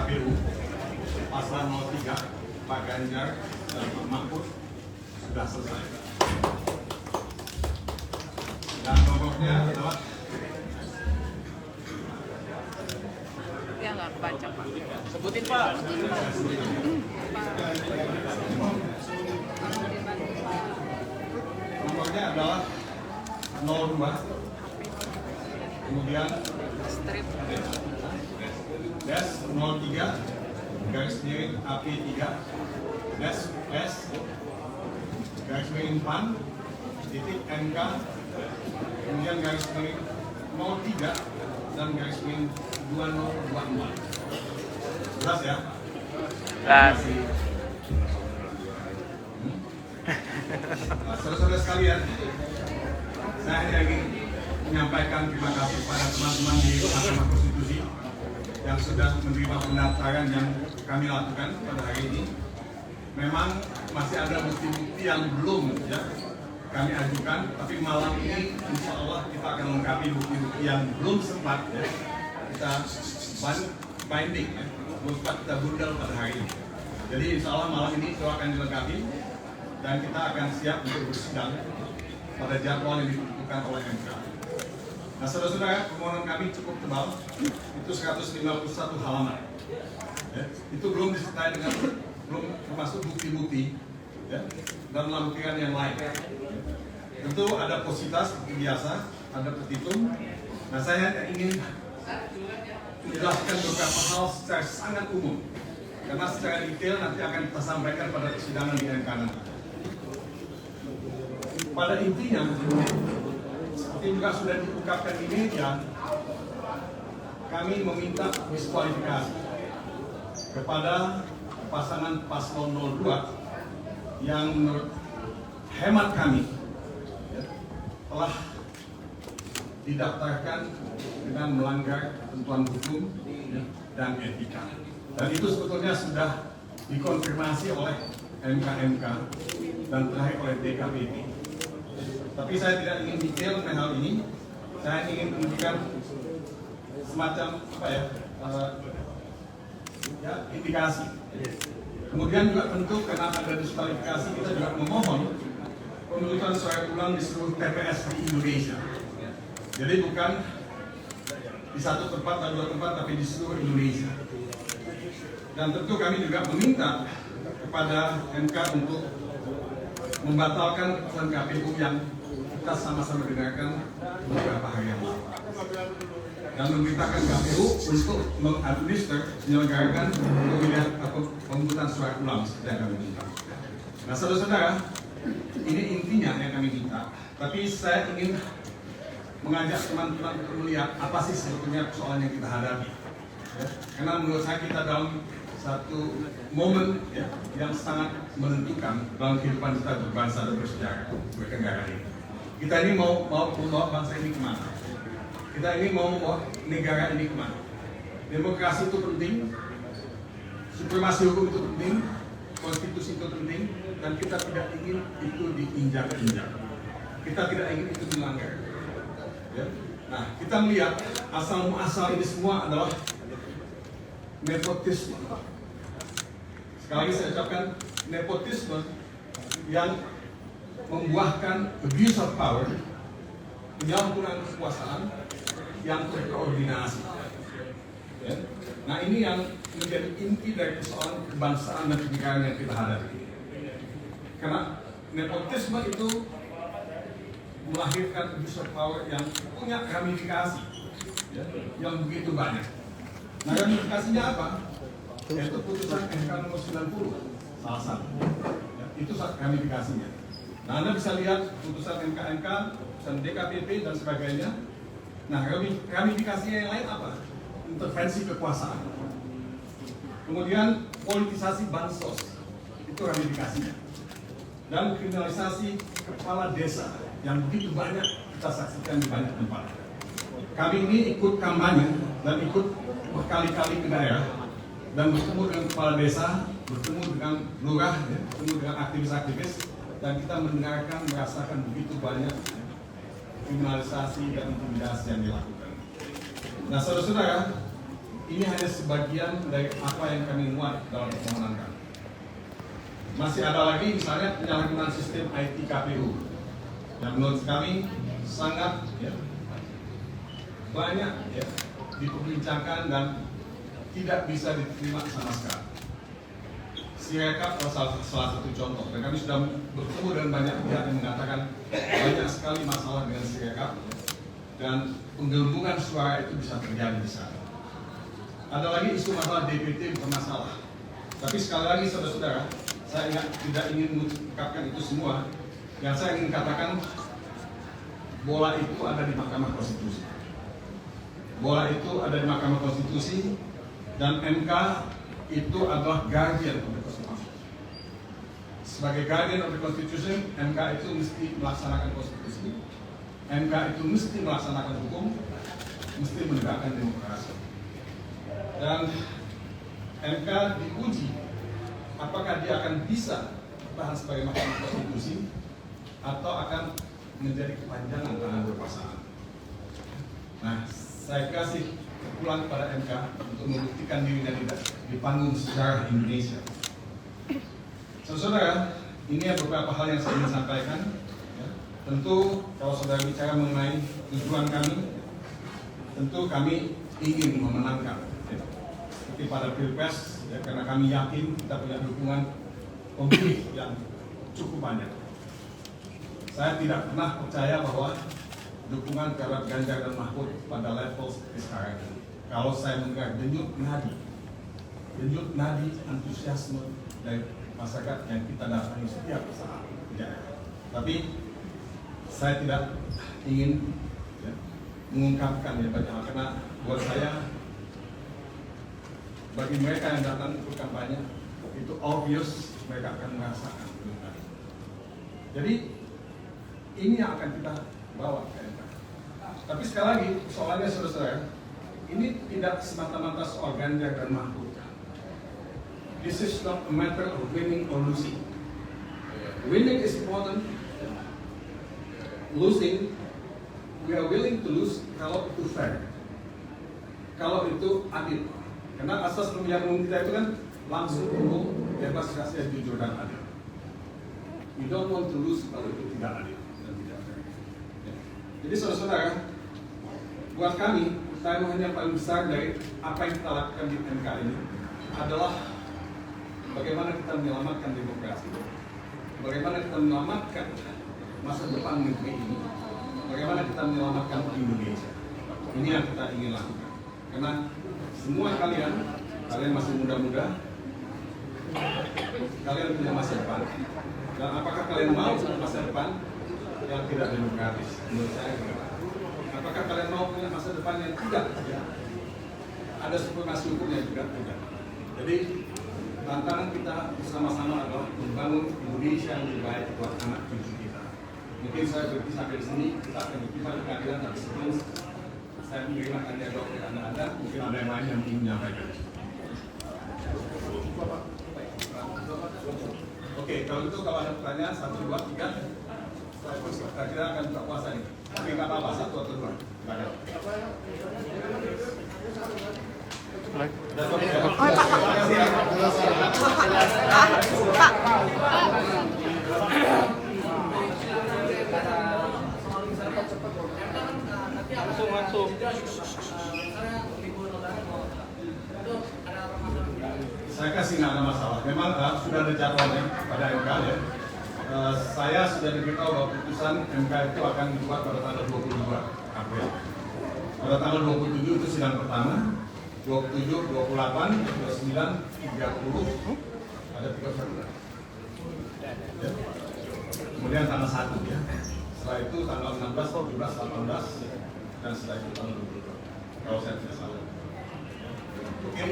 KPU pasal 03 Pak Ganjar dan Pak Mahfud sudah selesai. Dan nomornya adalah ya nggak kebaca Pak. Sebutin Pak. nomornya adalah 02, kemudian Strip. dash 03 garis miring AP3 dash S garis miring PAN titik MK kemudian garis miring 03 dan garis miring 2024. Jelas ya? Jelas. Nah, saudara-saudara sekalian, saya hanya ingin menyampaikan terima kasih kepada teman-teman di Mahkamah Konstitusi yang sudah menerima pendaftaran yang kami lakukan pada hari ini. Memang masih ada bukti-bukti yang belum ya kami ajukan, tapi malam ini insya Allah kita akan melengkapi bukti-bukti yang belum sempat ya kita binding ya, belum sempat kita bundel pada hari ini. Jadi insya Allah malam ini itu akan dilengkapi dan kita akan siap untuk bersidang pada jadwal yang ditentukan oleh MK. Nah, saudara-saudara, permohonan kami cukup tebal, itu 151 halaman. Ya, itu belum disertai dengan, belum termasuk bukti-bukti ya, dan lampiran yang lain. Tentu ada positas seperti biasa, ada petitum. Nah, saya ingin menjelaskan beberapa hal secara sangat umum, karena secara detail nanti akan kita sampaikan pada persidangan di MK nanti. Pada intinya, seperti juga sudah diungkapkan di media, kami meminta diskualifikasi kepada pasangan paslon 02 yang menurut hemat kami ya, telah didaftarkan dengan melanggar ketentuan hukum ya, dan etika. Dan itu sebetulnya sudah dikonfirmasi oleh MK-MK dan terakhir oleh DKPP. Tapi saya tidak ingin detail mengenai hal ini. Saya ingin menunjukkan semacam apa ya, indikasi. Kemudian juga tentu karena ada diskualifikasi, kita juga memohon pemungutan suara ulang di seluruh TPS di Indonesia. Jadi bukan di satu tempat atau dua tempat, tapi di seluruh Indonesia. Dan tentu kami juga meminta kepada MK untuk membatalkan keputusan KPU yang kita sama-sama dengarkan beberapa hari yang lalu, dan memerintahkan KPU untuk mengadminister menyelenggarakan pemilihan atau pemungutan suara ulang seperti yang kami minta. Nah, saudara-saudara, ini intinya yang kami minta. Tapi saya ingin mengajak teman-teman untuk melihat apa sih sebetulnya persoalan yang kita hadapi. Ya, karena menurut saya kita dalam satu momen ya, yang sangat menentukan dalam kehidupan kita berbangsa dan bernegara ini. Kita ini mau membawa bangsa ini kemana? Kita ini mau membawa negara ini kemana? Demokrasi itu penting, supremasi hukum itu penting, konstitusi itu penting, dan kita tidak ingin itu diinjak-injak. Kita tidak ingin itu dilanggar. Ya? Nah, kita melihat asal-muasal ini semua adalah nepotisme. Sekali lagi saya ucapkan nepotisme yang membuahkan abuse of power, penyalahgunaan kekuasaan yang terkoordinasi. Ya? Nah, ini yang menjadi inti dari persoalan kebangsaan dan kenegaraan yang kita hadapi. Karena nepotisme itu melahirkan abuse of power yang punya ramifikasi ya, yang begitu banyak. Nah, ramifikasinya apa? Yaitu putusan MK nomor 90 salah satu. Ya, itu ramifikasinya. Nah, Anda bisa lihat putusan MK-MK, putusan DKPP dan sebagainya. Nah, ramifikasinya yang lain apa? Intervensi kekuasaan. Kemudian politisasi bansos, itu ramifikasinya. Dan kriminalisasi kepala desa yang begitu banyak kita saksikan di banyak tempat. Kami ini ikut kampanye dan ikut berkali-kali ke daerah dan bertemu dengan kepala desa, bertemu dengan lurah, bertemu dengan aktivis-aktivis, dan kita mendengarkan, merasakan begitu banyak kriminalisasi dan intimidasi yang dilakukan. Nah, saudara-saudara, ini hanya sebagian dari apa yang kami muat dalam permohonan kami. Masih ada lagi misalnya penyalahgunaan sistem IT KPU yang menurut kami sangat banyak diperbincangkan dan tidak bisa diterima sama sekali. Sirekap salah satu contoh, dan kami sudah bertemu dengan banyak pihak yang mengatakan banyak sekali masalah dengan Sirekap dan penggelembungan suara itu bisa terjadi di sana. Ada lagi isu masalah DPT bermasalah. Tapi sekali lagi saudara-saudara, saya tidak ingin mengungkapkan itu semua. Yang saya ingin katakan, bola itu ada di Mahkamah Konstitusi. Bola itu ada di Mahkamah Konstitusi dan MK itu adalah guardian of the Constitution. Sebagai guardian of the Constitution, MK itu mesti melaksanakan konstitusi. MK itu mesti melaksanakan hukum, mesti menegakkan demokrasi. Dan MK diuji apakah dia akan bisa bertahan sebagai Mahkamah Konstitusi atau akan menjadi kepanjangan tangan berpasangan. Nah, saya kasih pulang kepada MK untuk membuktikan dirinya di panggung sejarah Indonesia. Saudara, ini beberapa hal yang saya ingin sampaikan. Tentu kalau saudara bicara mengenai tujuan kami, tentu kami ingin memenangkan. Seperti pada Pilpres, karena kami yakin kita punya dukungan pemilih yang cukup banyak. Saya tidak pernah percaya bahwa dukungan terhadap Ganjar dan Mahfud pada level seperti sekarang ini. Kalau saya mendengar denyut nadi antusiasme dari masyarakat yang kita datangi setiap saat. Tapi saya tidak ingin mengungkapkan banyak hal, karena buat saya, bagi mereka yang datang ke kampanye itu obvious mereka akan merasakan. Jadi ini yang akan kita bawa ke MK. Tapi sekali lagi soalnya saudara-saudara, ini tidak semata-mata soal Ganjar dan Mahfud. This is not a matter of winning or losing. Winning is important. Losing, we are willing to lose kalau itu fair, kalau itu adil. Karena asas pemilihan umum kita itu kan langsung umum, bebas, rahasia, jujur dan adil. We don't want to lose kalau itu tidak adil dan tidak fair. Jadi saudara-saudara, buat kami, taruhan yang paling besar dari apa yang kita lakukan di MK ini adalah bagaimana kita menyelamatkan demokrasi, bagaimana kita menyelamatkan masa depan negeri ini, bagaimana kita menyelamatkan Indonesia. Ini yang kita ingin lakukan. Karena semua kalian masih muda-muda, kalian punya masa depan. Dan apakah kalian mau masa depan yang tidak demokratis? Menurut saya tidak. Apakah kalian mau punya masa depan yang tidak ada supremasi hukum yang tidak? Jadi tantangan kita bersama-sama adalah membangun Indonesia yang lebih baik buat anak cucu kita. Mungkin saya berhenti sampai di sini, kita akan berbicara pengadilan, tapi sebelum saya menerima tanya jawab dari Anda, mungkin ada yang lain yang ingin menyampaikan. Oke, kalau itu kalau ada pertanyaan, 1, 2, 3, kita akan buka puasa ini. Tapi nggak apa-apa, 1 atau 2. Langsung. Saya kasih nggak ada masalah. Memang sudah ada jadwalnya pada MK ya. Saya sudah diberitahu bahwa putusan MK itu akan dibuat pada tanggal 22 April. Pada tanggal 27 itu sidang pertama, 27, 28, 29, 30, ada 31. Ya. Kemudian tanggal 1 ya. Setelah itu tanggal 16, 17, 18, dan setelah itu tanggal 22. Kalau saya tidak salah. Oke.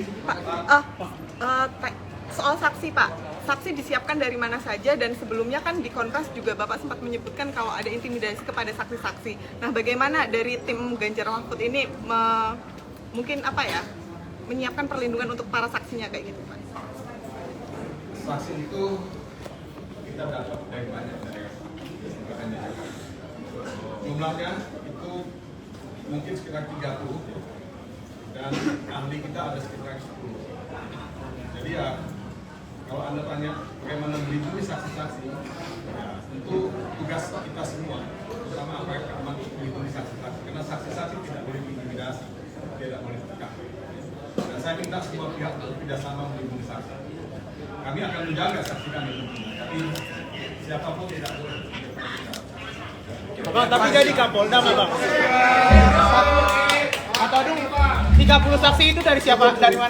Soal saksi Pak, saksi disiapkan dari mana saja, dan sebelumnya kan di Konfes juga Bapak sempat menyebutkan kalau ada intimidasi kepada saksi-saksi. Nah, bagaimana dari tim Ganjar Mahfud ini mungkin menyiapkan perlindungan untuk para saksinya kayak gitu Pak? Saksi itu kita dapat dari banyak daerah. Jumlahnya itu mungkin sekitar 30. dan ahli kita ada sekitar 10. Jadi ya, kalau Anda tanya bagaimana melindungi saksi-saksi, ya tentu tugas kita semua, terutama aparat keamanan untuk melindungi saksi-saksi, karena saksi-saksi tidak boleh diintimidasi, tidak boleh ditekan. Dan saya minta semua pihak untuk tidak sama melindungi saksi. Kami akan menjaga saksi kami tentunya, tapi siapapun tidak boleh. Bang, tapi jadi Kapolda nggak bang? Atau aduh, 30 saksi itu dari siapa? Dari mana?